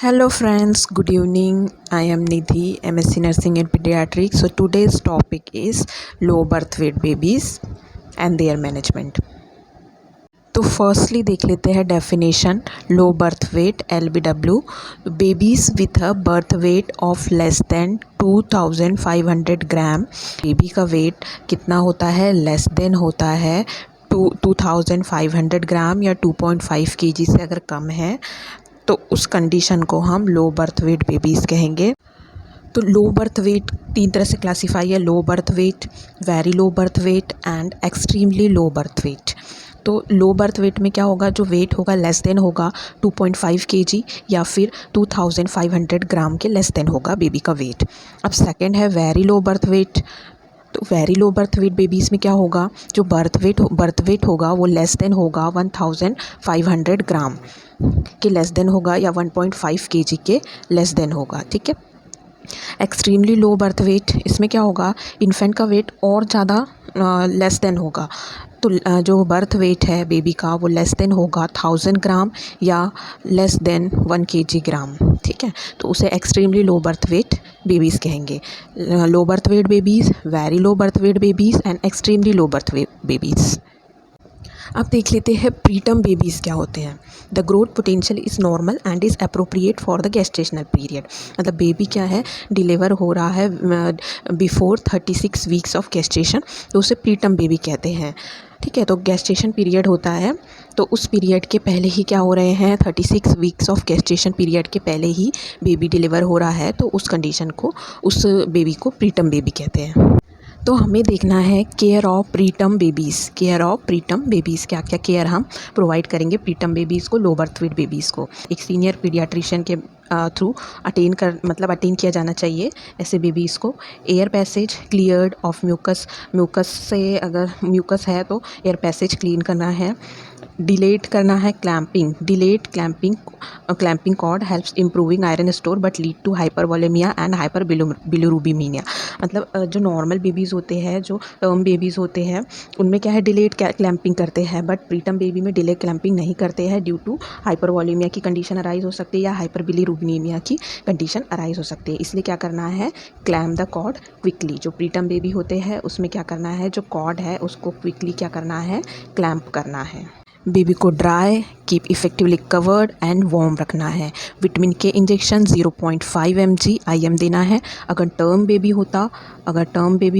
Hello friends, good evening. I am Nidhi, MSc Nursing and Pediatrics. So today's topic is low birth weight babies and their management. तो firstly देख लेते हैं definition low birth wait LBW babies with a birth weight of less than 2500 gram. Baby का wait कितना होता है? Less than होता है 2500 ग्राम या 2.5 kg से अगर कम है तो उस कंडीशन को हम लो बर्थ वेट बेबीज़ कहेंगे। तो लो बर्थ वेट तीन तरह से क्लासीफाई है, लो birth wait, very low birth wait and extremely low birth wait. तो लो बर्थ वेट में क्या होगा? जो वेट होगा लेस देन होगा 2.5 kg या फिर 2500 ग्राम के लेस देन होगा बेबी का वेट। अब सेकंड है वेरी लो बर्थ वेट। तो very low birth weight babies में क्या होगा? जो बर्थ वेट होगा वो लेस देन होगा 1500 ग्राम के लेस देन होगा या 1.5 kg के लेस देन होगा। ठीक है। एक्सट्रीमली लो बर्थ वेट, इसमें क्या होगा? इन्फेंट का वेट और ज़्यादा लेस देन होगा। तो जो बर्थ वेट है बेबी का वो लेस देन होगा 1000 ग्राम या लेस देन 1 kg ग्राम। ठीक है। तो उसे extremely low birth weight babies कहेंगे। Low birth weight babies, very low birth weight babies and extremely low birth weight babies. अब देख लेते हैं प्रीटर्म बेबीज़ क्या होते हैं। The growth potential is normal and is appropriate for the gestational period. मतलब baby क्या है? डिलीवर हो रहा है बिफोर 36 वीक्स ऑफ गेस्टेशन, तो उसे प्रीटर्म बेबी कहते हैं। ठीक है। तो गेस्टेशन पीरियड होता है, तो उस पीरियड के पहले ही क्या हो रहे हैं? 36 वीक्स ऑफ गेस्टेशन पीरियड के पहले ही बेबी डिलीवर हो रहा है, तो उस कंडीशन को, उस बेबी को प्रीटर्म बेबी कहते हैं। तो हमें देखना है care of preterm babies. Care of preterm babies, क्या क्या केयर हम प्रोवाइड करेंगे प्रीटर्म बेबीज़ को, लो बर्थ वेट बेबीज़ को। एक सीनियर पीडियाट्रिशियन के थ्रू अटेन किया जाना चाहिए ऐसे बेबीज़ को। Air passage cleared of mucus से, अगर म्यूकस है तो एयर पैसेज क्लीन करना है। डिलेट करना है delayed clamping cord helps improving iron store but lead to hypervolemia and hyperbilirubinemia. मतलब जो नॉर्मल बेबीज़ होते हैं, जो टर्म बेबीज़ होते हैं, उनमें क्या है? डिलेट क्लैंपिंग करते हैं, बट प्रीटर्म बेबी में डिले क्लैंपिंग नहीं करते हैं ड्यू टू हाइपरवोलेमिया की कंडीशन अराइज हो सकती है या हाइपर बिलिरुबिमिया की कंडीशन अराइज हो सकती है। इसलिए क्या करना है? Clamp the cord quickly. जो प्रीटर्म बेबी होते हैं उसमें क्या करना है? जो कॉर्ड है उसको क्विकली क्या करना है? क्लैम्प करना है। बेबी को dry, keep effectively covered and warm रखना है। विटामिन के इंजेक्शन 0.5 mg IM देना है। अगर टर्म बेबी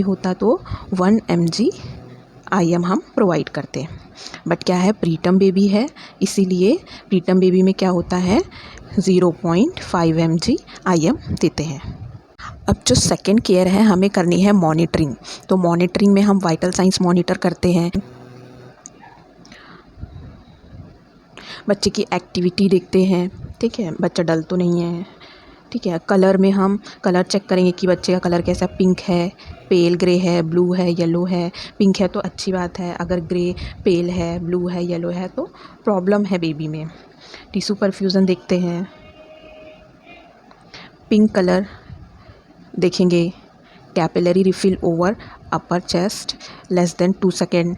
होता तो 1 mg IM हम प्रोवाइड करते हैं। बट क्या है? प्रीटर्म बेबी है, इसीलिए प्रीटर्म बेबी में क्या होता है? 0.5 mg IM देते हैं। अब जो सेकेंड केयर है, हमें करनी है मॉनिटरिंग। तो मॉनिटरिंग में हम वाइटल साइंस मॉनिटर करते हैं, बच्चे की एक्टिविटी देखते हैं। ठीक है। बच्चा डल तो नहीं है। ठीक है। कलर में हम कलर चेक करेंगे कि बच्चे का कलर कैसा, पिंक है, पेल ग्रे है, ब्लू है, येलो है। पिंक है तो अच्छी बात है, अगर ग्रे पेल है, ब्लू है, येलो है तो प्रॉब्लम है बेबी में। टिश्यू परफ्यूज़न देखते हैं, पिंक कलर देखेंगे, capillary refill over upper chest less than 2 second,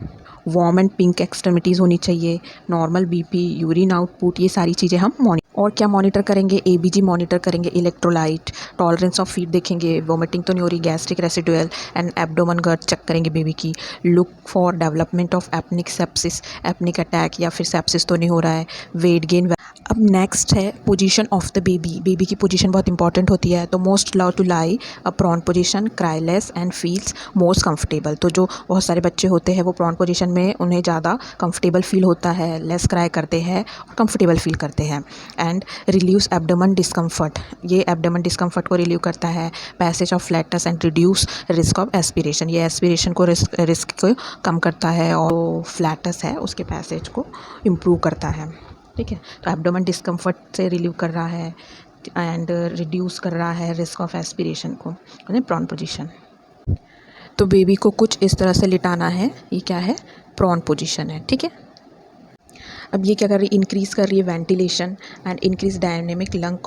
warm and pink extremities होनी चाहिए, नॉर्मल BP, यूरिन आउटपुट, ये सारी चीज़ें हम और क्या मॉनिटर करेंगे? ABG मॉनिटर करेंगे, इलेक्ट्रोलाइट, टॉलरेंस ऑफ फीड देखेंगे, वोमिटिंग तो नहीं हो रही, gastric residual and abdomen girth check करेंगे बेबी की। Look for development of apneic sepsis, apneic attack या फिर सेप्सिस तो नहीं हो रहा है। Weight gain. अब नेक्स्ट है position of the baby. Baby की पोजीशन बहुत इंपॉर्टेंट होती है। तो most love to lie a prone position, cry less and feels most comfortable. तो जो बहुत सारे बच्चे होते हैं वो प्रॉन पोजीशन में उन्हें ज़्यादा कंफर्टेबल फील होता है, लेस क्राई करते हैं और कंफर्टेबल फील करते हैं। एंड रिड्यूस एब्डोमेन डिस्कम्फर्ट, ये एब्डोमेन डिस्कम्फर्ट को रिलीव करता है। Passage of flats and reduce risk of aspiration, ये एस्पिरेशन को रिस्क को कम करता है और फ्लैटस है उसके पैसेज को इम्प्रूव करता है। ठीक है। तो एब्डोमेन डिस्कम्फर्ट से रिलीव कर रहा है एंड रिड्यूस कर रहा है रिस्क ऑफ एस्पिरेशन को, प्रॉन पोजीशन। तो बेबी को कुछ इस तरह से लिटाना है, ये क्या है? प्रॉन पोजीशन है। ठीक है। अब ये क्या कर रही है? इंक्रीज़ कर रही है ventilation and increase dynamic lung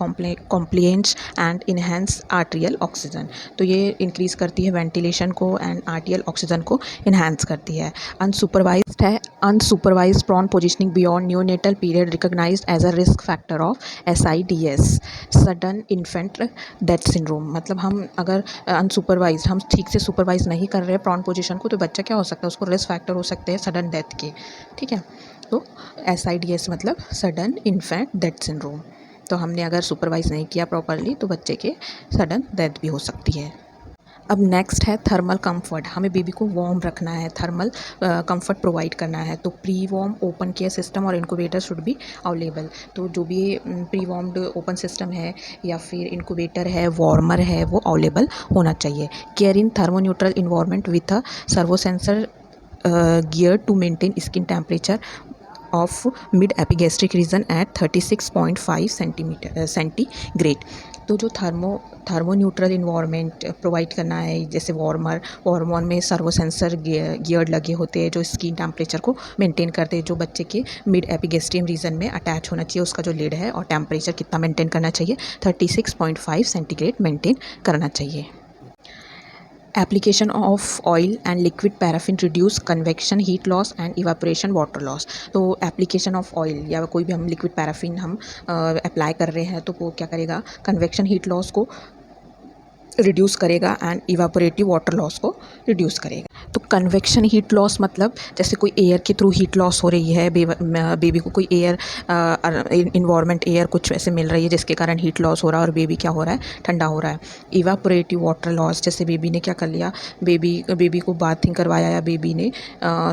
compliance and enhance arterial oxygen. तो ये इंक्रीज़ करती है वेंटिलेशन को एंड आर्टेरियल ऑक्सीजन को इन्हेंस करती है। अनसुपरवाइज नेक्स्ट है unsupervised prone positioning beyond neonatal period recognised as a risk factor of SIDS, sudden infant death syndrome. मतलब हम अगर अनसुपरवाइज्ड, हम ठीक से सुपरवाइज नहीं कर रहे प्रॉन पोजीशन को, तो बच्चा क्या हो सकता है, उसको रिस्क फैक्टर हो सकते हैं सडन डेथ के। ठीक है, तो SIDS मतलब सडन इन्फेंट डेथ सिंड्रोम। तो हमने अगर सुपरवाइज नहीं किया प्रॉपरली तो बच्चे के सडन डेथ भी हो सकती है। अब नेक्स्ट है थर्मल कंफर्ट। हमें बेबी को वार्म रखना है, थर्मल कंफर्ट प्रोवाइड करना है। तो pre warm open care system और इनक्यूबेटर शुड बी अवेलेबल। तो जो भी प्री वार्म्ड ओपन सिस्टम है या फिर इनक्यूबेटर है, वार्मर है, वो अवेलेबल होना चाहिए। Care in thermoneutral environment with a servo sensor gear to maintain skin temperature of mid epigastric region at 36.5 centigrade. तो जो थर्मोन्यूट्रल इन्वायरमेंट प्रोवाइड करना है, जैसे वार्मर में सर्वो सेंसर गियर लगे होते हैं जो स्किन टेम्परेचर को मेंटेन करते हैं, जो बच्चे के मिड एपिगैस्ट्रियम रीजन में अटैच होना चाहिए, उसका जो लिड है, और टेम्परेचर कितना मेंटेन करना चाहिए, 36.5 सेंटीग्रेड मेंटेन करना चाहिए। Application of oil and liquid paraffin reduce convection heat loss and evaporation water loss। तो एप्लीकेशन ऑफ ऑयल या कोई भी हम लिक्विड पैराफिन हम अप्लाई कर रहे हैं तो वो क्या करेगा, कन्वेक्शन हीट लॉस को रिड्यूस करेगा एंड इवापोरेटिव वाटर लॉस को रिड्यूस करेगा। तो कन्वेक्शन हीट लॉस मतलब जैसे कोई एयर के थ्रू हीट लॉस हो रही है, बेबी को कोई एयर इन्वायरमेंट एयर कुछ ऐसे मिल रही है जिसके कारण हीट लॉस हो रहा है और बेबी क्या हो रहा है, ठंडा हो रहा है। इवापोरेटिव वाटर लॉस, जैसे बेबी ने क्या कर लिया, बेबी को बाथिंग करवाया या बेबी ने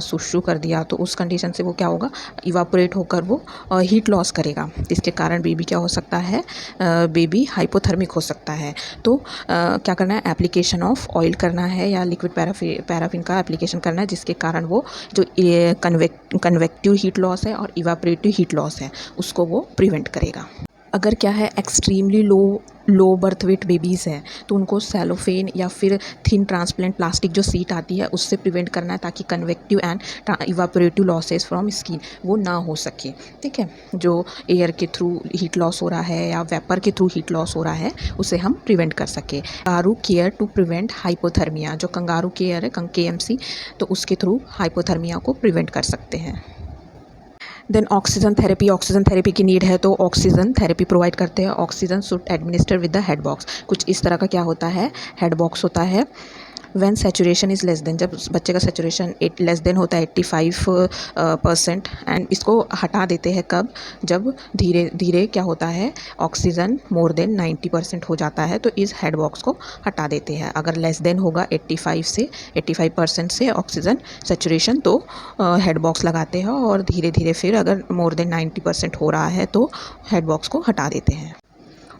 सुसु कर दिया, तो उस कंडीशन से वो क्या होगा, इवापोरेट होकर वो हीट लॉस करेगा, जिसके कारण बेबी क्या हो सकता है, बेबी हाइपोथर्मिक हो सकता है। तो क्या करना है, एप्लीकेशन ऑफ ऑयल करना है या लिक्विड पैराफिन का एप्लीकेशन करना है, जिसके कारण वो जो कन्वेक्टिव हीट लॉस है और इवापोरेटिव हीट लॉस है उसको वो प्रिवेंट करेगा। अगर क्या है, extremely low birth weight babies हैं तो उनको सेलोफेन या फिर थिन ट्रांसप्लेंट प्लास्टिक जो सीट आती है उससे प्रिवेंट करना है, ताकि convective and evaporative losses from skin वो ना हो सके। ठीक है, जो एयर के थ्रू हीट लॉस हो रहा है या वेपर के थ्रू हीट लॉस हो रहा है उसे हम प्रिवेंट कर सके। Kangaroo care to prevent hypothermia, जो कंगारू केयर है KMC, तो उसके थ्रू हाइपोथर्मिया को प्रिवेंट कर सकते हैं। देन ऑक्सीजन थेरेपी की नीड है तो ऑक्सीजन थेरेपी प्रोवाइड करते हैं। Oxygen should administer with the head box. कुछ इस तरह का क्या होता है, हेड बॉक्स होता है। When saturation is less than, जब बच्चे का सैचुरेशन लेस देन होता है 85%, एंड इसको हटा देते हैं कब, जब धीरे धीरे क्या होता है, ऑक्सीजन मोर देन 90% हो जाता है तो इस हेड बॉक्स को हटा देते हैं। अगर लेस देन होगा 85% से ऑक्सीजन सैचुरेशन तो हेड बॉक्स लगाते हैं, और धीरे धीरे फिर अगर मोर देन 90% हो रहा है तो हेड बॉक्स को हटा देते हैं।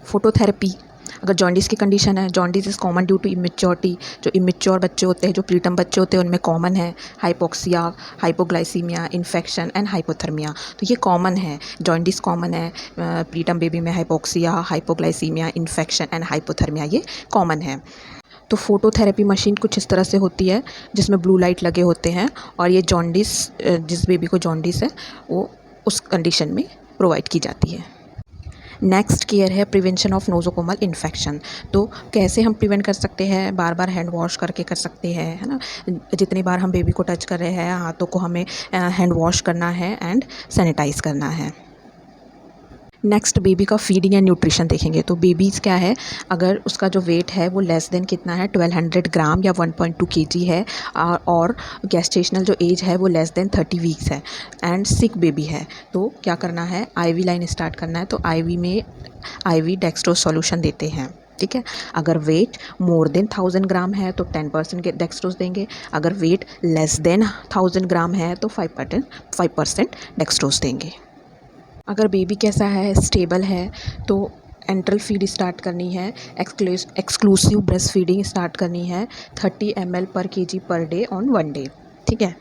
फोटोथेरेपी, अगर जॉन्डिस की कंडीशन है, jaundice is common due to immaturity, जो इमेच्योर बच्चे होते हैं, जो प्रीटर्म बच्चे होते हैं उनमें कॉमन है hypoxia, hypoglycaemia, infection and hypothermia. तो ये कॉमन है, जॉन्डिस कॉमन है, प्रीटर्म बेबी में hypoxia, hypoglycaemia, infection and hypothermia ये कॉमन है। तो फोटोथेरेपी मशीन कुछ इस तरह से होती है जिसमें ब्लू लाइट लगे होते हैं, और ये जॉन्डिस, जिस बेबी को जॉन्डिस है वो उस कंडीशन में प्रोवाइड की जाती है। नेक्स्ट केयर है प्रिवेंशन ऑफ नोजोकोमल इन्फेक्शन। तो कैसे हम प्रिवेंट कर सकते हैं, बार बार हैंड वॉश करके कर सकते हैं, है ना। जितनी बार हम बेबी को टच कर रहे हैं हाथों को हमें हैंड वॉश करना है एंड सैनिटाइज करना है। नेक्स्ट बेबी का फीडिंग एंड न्यूट्रिशन देखेंगे। तो बेबीज़ क्या है, अगर उसका जो वेट है वो लेस देन कितना है, 1200 ग्राम या 1.2 kg है, और गैस्टेशनल जो एज है वो लेस देन 30 वीक्स है, एंड सिक बेबी है, तो क्या करना है, IV लाइन स्टार्ट करना है। तो IV डेक्सट्रोज सॉल्यूशन देते हैं। ठीक है, अगर वेट मोर देन 1000 ग्राम है तो 10% डेक्सट्रोज देंगे, अगर वेट लेस देन 1000 ग्राम है तो 5% डेक्सट्रोज देंगे। अगर बेबी कैसा है, स्टेबल है, तो एंट्रल फीड स्टार्ट करनी है, एक्सक्लूसिव ब्रेस्ट फीडिंग स्टार्ट करनी है, 30 ml per kg per day on 1 day। ठीक है,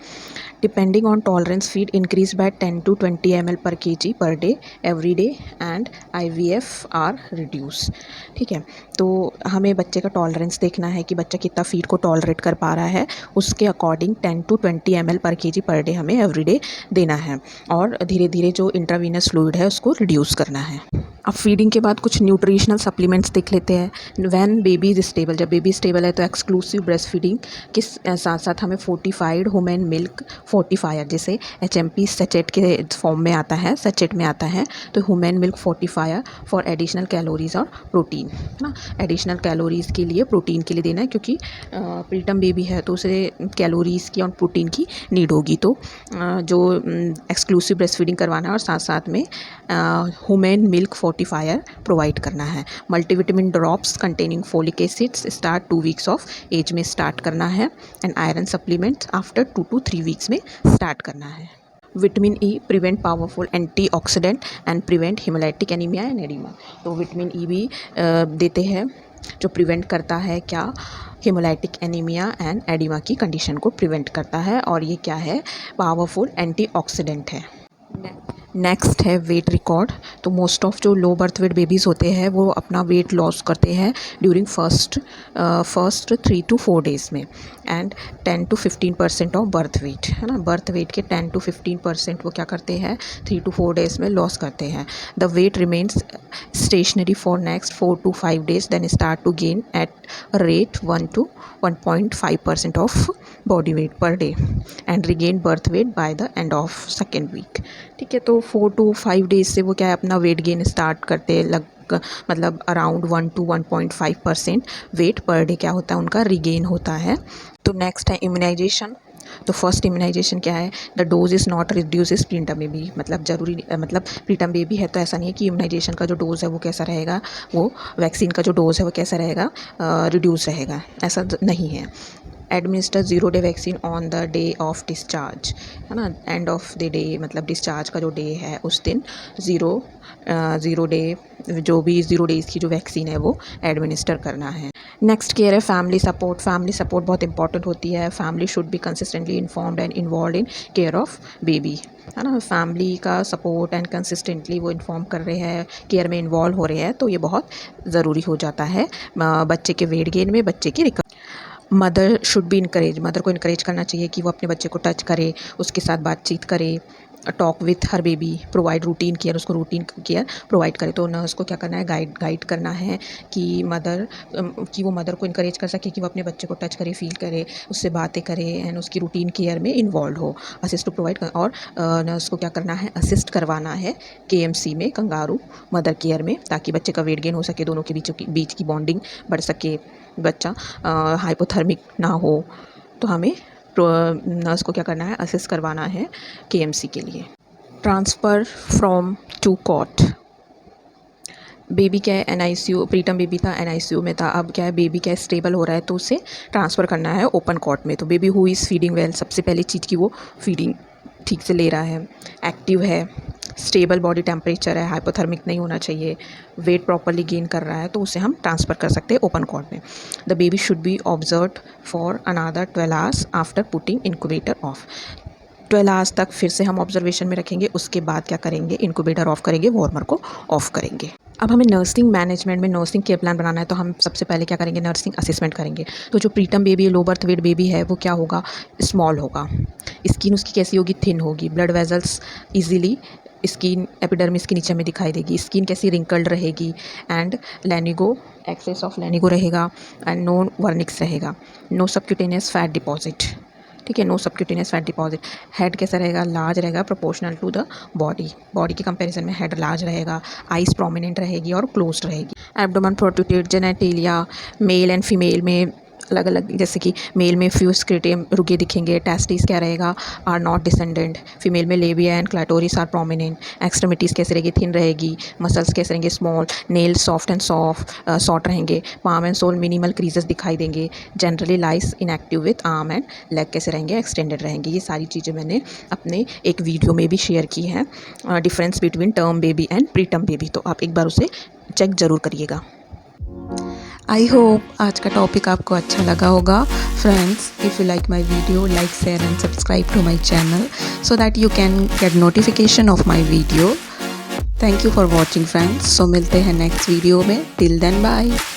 depending on tolerance feed increase by 10 to 20 ml per kg per day every day and IVF are reduce. ठीक है, तो हमें बच्चे का टॉलरेंस देखना है कि बच्चा कितना फीड को टॉलरेट कर पा रहा है, उसके according 10 to 20 ml per kg per day हमें एवरी डे देना है, और धीरे धीरे जो इंट्रावीनस फ्लूइड है उसको रिड्यूस करना है। अब फीडिंग के बाद कुछ न्यूट्रिशनल सप्लीमेंट्स देख लेते हैं। व्हेन बेबी इज स्टेबल, जब बेबी स्टेबल है तो एक्सक्लूसिव ब्रेस्ट फीडिंग के साथ साथ हमें फोर्टिफाइड होमेन मिल्क फोर्टिफायर, जैसे HMP सचेट के फॉर्म में आता है, सचेट में आता है, तो human milk fortifier for additional calories और प्रोटीन, है ना। एडिशनल कैलोरीज़ के लिए, प्रोटीन के लिए देना है, क्योंकि प्रीटर्म बेबी है तो उसे कैलोरीज़ की और प्रोटीन की नीड होगी। तो जो एक्सक्लूसिव ब्रेस्ट फीडिंग करवाना है और साथ साथ में होमेन मिल्क फोर्टिफायर प्रोवाइड करना है। Multivitamin drops containing folic acids start 2 weeks of age में स्टार्ट करना है, and iron supplements after 2 to 3 weeks में स्टार्ट करना है। Vitamin E prevent powerful antioxidant and prevent haemolytic anaemia and oedema. तो विटामिन ई भी देते हैं जो प्रिवेंट करता है क्या, हिमोलाइटिक एनीमिया एंड एडिमा की कंडीशन को प्रिवेंट करता है, और ये क्या है, पावरफुल एंटीऑक्सीडेंट है। नेक्स्ट है वेट रिकॉर्ड। तो मोस्ट ऑफ जो लो बर्थ वेट बेबीज़ होते हैं वो अपना वेट लॉस करते हैं ड्यूरिंग फर्स्ट 3 to 4 डेज़ में, and 10 to 15% of birth weight, है ना। बर्थ वेट के 10 to 15% वो क्या करते हैं, 3 to 4 डेज़ में लॉस करते हैं। The weight remains stationary for next 4 to 5 days, then start to gain at rate 1 to 1.5% of body weight per day, and regain birth weight by the end of second week. ठीक है, तो 4 to 5 days से वो क्या है, अपना weight gain start करते हैं, मतलब around 1 to 1.5% weight per day क्या होता है उनका रिगेन होता है। तो नेक्स्ट है इम्यूनाइजेशन। तो फर्स्ट इम्यूनाइजेशन क्या है, the dose is not reduce is preterm baby, मतलब ज़रूरी, मतलब प्रीटर्म बेबी है तो ऐसा नहीं है कि इम्यूनाइजेशन का जो डोज है वो कैसा रहेगा, वो वैक्सीन का जो डोज है वो कैसा रहेगा, रिड्यूस रहेगा, ऐसा नहीं है। Administer 0 day vaccine on the day of discharge, है ना। एंड ऑफ द डे मतलब डिस्चार्ज का जो डे है उस दिन 0 डे, जो भी 0 डेज़ की जो वैक्सीन है वो एडमिनिस्टर करना है। नेक्स्ट केयर है फैमिली सपोर्ट। फैमिली सपोर्ट बहुत इंपॉर्टेंट होती है। Family should be consistently informed and involve in care of baby, है ना। फैमिली का सपोर्ट एंड कंसिस्टेंटली वो इन्फॉर्म कर रहे हैं, केयर में इन्वॉल्व हो रहे हैं, तो ये बहुत ज़रूरी हो जाता है बच्चे के वेट गेन में, बच्चे की recovery. Mother should be encourage, mother को इनकरेज करना चाहिए कि वो अपने बच्चे को टच करे, उसके साथ बातचीत करे, talk with her baby, provide routine care, उसको रूटीन केयर प्रोवाइड करे। तो नर्स को क्या करना है, गाइड करना है कि वो मदर को इनकरेज कर सके कि वो अपने बच्चे को टच करे, फील करे, उससे बातें करे, एंड उसकी रूटीन केयर में इन्वॉल्व हो। असिस्ट टू प्रोवाइड, और नर्स को क्या करना है, असिस्ट करवाना है KMC में, कंगारू मदर केयर में, ताकि बच्चे का वेट गेन हो सके, दोनों के बीच की बॉन्डिंग बढ़ सके, बच्चा हाइपोथर्मिक ना हो। तो हमें नर्स को क्या करना है, असिस्ट करवाना है KMC के लिए। Transfer from to cot. Baby क्या है, NICU, प्रीटर्म बेबी था NICU में था, अब क्या है, बेबी क्या है, स्टेबल हो रहा है, तो उसे ट्रांसफ़र करना है ओपन कॉट में। तो baby who is feeding well, सबसे पहली चीज़ की वो फीडिंग ठीक से ले रहा है, एक्टिव है, स्टेबल बॉडी टेम्परेचर है, हाइपोथर्मिक नहीं होना चाहिए, वेट प्रॉपरली गेन कर रहा है, तो उसे हम ट्रांसफ़र कर सकते हैं ओपन कॉट में। The baby should be observed for another 12 hours after putting incubator of. 12 hours तक फिर से हम ऑब्जर्वेशन में रखेंगे, उसके बाद क्या करेंगे, इनक्यूबेटर ऑफ करेंगे, वार्मर को ऑफ करेंगे। अब हमें नर्सिंग मैनेजमेंट में नर्सिंग केयर प्लान बनाना है, तो हम सबसे पहले क्या करेंगे, नर्सिंग असेसमेंट करेंगे। तो जो प्रीटर्म बेबी, लो बर्थ वेट बेबी है, वो क्या होगा, स्मॉल होगा, स्किन उसकी कैसी होगी, थिन होगी, blood vessels easily skin epidermis के नीचे में दिखाई देगी, स्किन कैसी रिंकल्ड रहेगी, and lanugo, excess of lanugo रहेगा, एंड नो वर्निक्स रहेगा, नो सबक्यूटेनियस फैट डिपॉजिट। ठीक है, no subcutaneous fat deposit. Head कैसा रहेगा, लार्ज रहेगा, प्रोपोर्शनल टू द बॉडी के कंपैरिजन में हेड लार्ज रहेगा, आइज प्रोमिनेंट रहेगी और क्लोज्ड रहेगी। Abdomen protruded, genitalia male and female में अलग अलग, जैसे कि मेल में फ्यू स्क्रीटियम रुके दिखेंगे, टेस्टिस क्या रहेगा, आर नॉट डिसेंडेंट, फीमेल में labia and clitoris are prominent, extremities कैसे रहेगी, थिन रहेगी, मसल्स कैसे रहेंगे, small, nails soft and short रहेंगे, palm and sole minimal creases दिखाई देंगे, generally lies inactive with arm and leg कैसे रहेंगे, एक्सटेंडेड रहेंगे। ये सारी चीज़ें मैंने अपने एक वीडियो में भी शेयर की हैं, difference between term baby and pre term baby, तो आप एक बार उसे चेक ज़रूर करिएगा। आई होप आज का टॉपिक आपको अच्छा लगा होगा। Friends, if you like my video, like, share and subscribe to my channel so that you can get notification of my video. Thank you for watching friends. So मिलते हैं next video में. Till then, bye.